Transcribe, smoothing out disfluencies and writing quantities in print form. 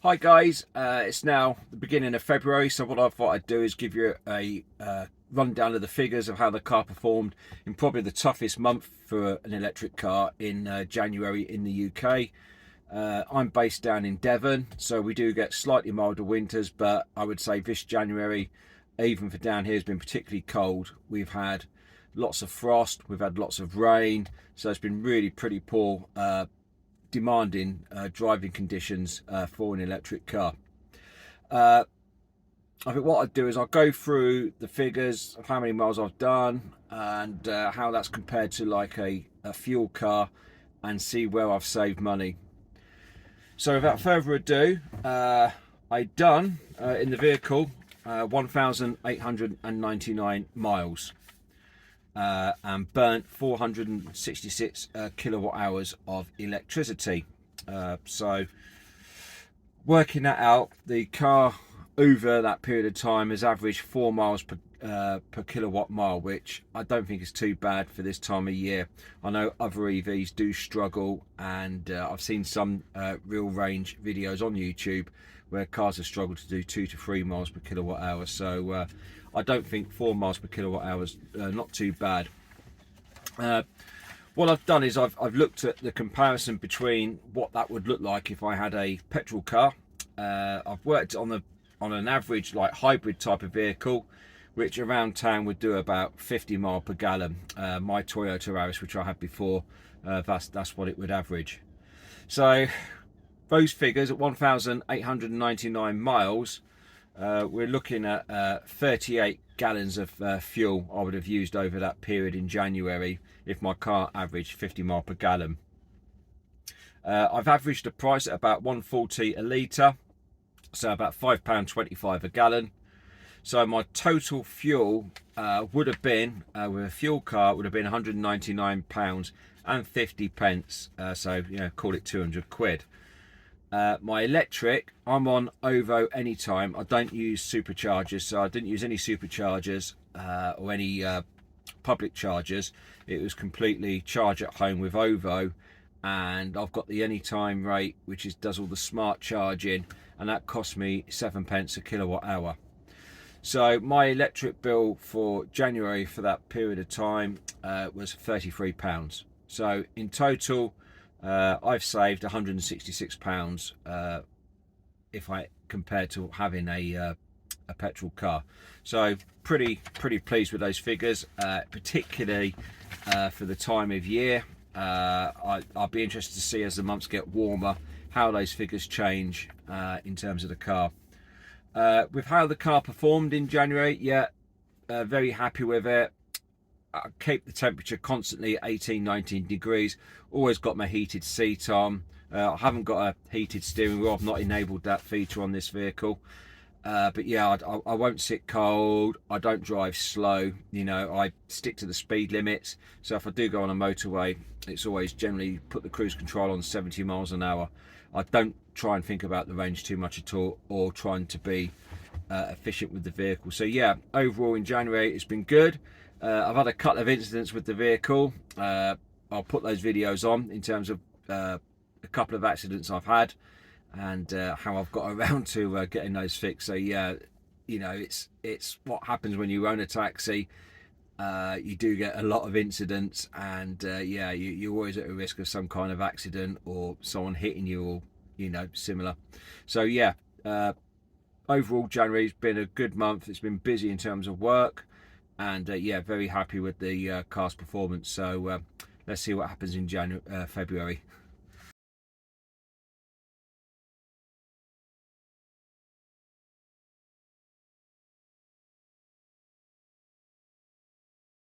Hi guys, it's now the beginning of February, so what I thought I'd do is give you a rundown of the figures of how the car performed in probably the toughest month for an electric car in January in the UK. I'm based down in Devon, so we do get slightly milder winters, but I would say this January, even for down here, has been particularly cold. We've had lots of frost, we've had lots of rain, so it's been really pretty poor demanding driving conditions for an electric car. I think what I'd do is I'll go through the figures of how many miles I've done and how that's compared to like a fuel car and see where I've saved money. So without further ado, I've done in the vehicle 1,899 miles. And burnt 466 kilowatt hours of electricity. So working that out, the car over that period of time has averaged 4 miles per kilowatt mile, which I don't think is too bad for this time of year. I know other EVs do struggle, and I've seen some real range videos on YouTube where cars have struggled to do 2 to 3 miles per kilowatt hour. So I don't think 4 miles per kilowatt hour is not too bad. What I've done is I've looked at the comparison between what that would look like if I had a petrol car. I've worked on an average like hybrid type of vehicle, which around town would do about 50 mile per gallon. My Toyota Yaris, which I had before, that's what it would average. So those figures at 1,899 miles, we're looking at 38 gallons of fuel I would have used over that period in January if my car averaged 50 mile per gallon. I've averaged the price at about 140 a litre, so about £5.25 a gallon. So my total fuel would have been, with a fuel car, would have been £199 and 50 pence. So, you know, call it 200 quid. My electric, I'm on OVO Anytime. I don't use superchargers, so I didn't use any superchargers or any public chargers. It was completely charge at home with OVO, and I've got the Anytime rate, which does all the smart charging, and that cost me 7 pence a kilowatt hour. So my electric bill for January for that period of time was £33. So in total, I've saved £166 if I compare to having a petrol car. So pretty pleased with those figures, particularly for the time of year. I'll be interested to see as the months get warmer how those figures change in terms of the car. With how the car performed in January, yeah, very happy with it. I keep the temperature constantly at 18-19 degrees. Always got my heated seat on. I haven't got a heated steering wheel. I've not enabled that feature on this vehicle. But yeah, I won't sit cold. I don't drive slow. You know, I stick to the speed limits. So if I do go on a motorway, it's always generally put the cruise control on 70 miles an hour. I don't try and think about the range too much at all, or trying to be efficient with the vehicle. So yeah, overall in January it's been good. I've had a couple of incidents with the vehicle. I'll put those videos on in terms of a couple of accidents I've had and how I've got around to getting those fixed. So yeah, you know, it's what happens when you own a taxi. You do get a lot of incidents, and yeah, you're always at a risk of some kind of accident or someone hitting you, or you know, similar. So yeah, overall January's been a good month. It's been busy in terms of work, and yeah, very happy with the car's performance. So let's see what happens in February.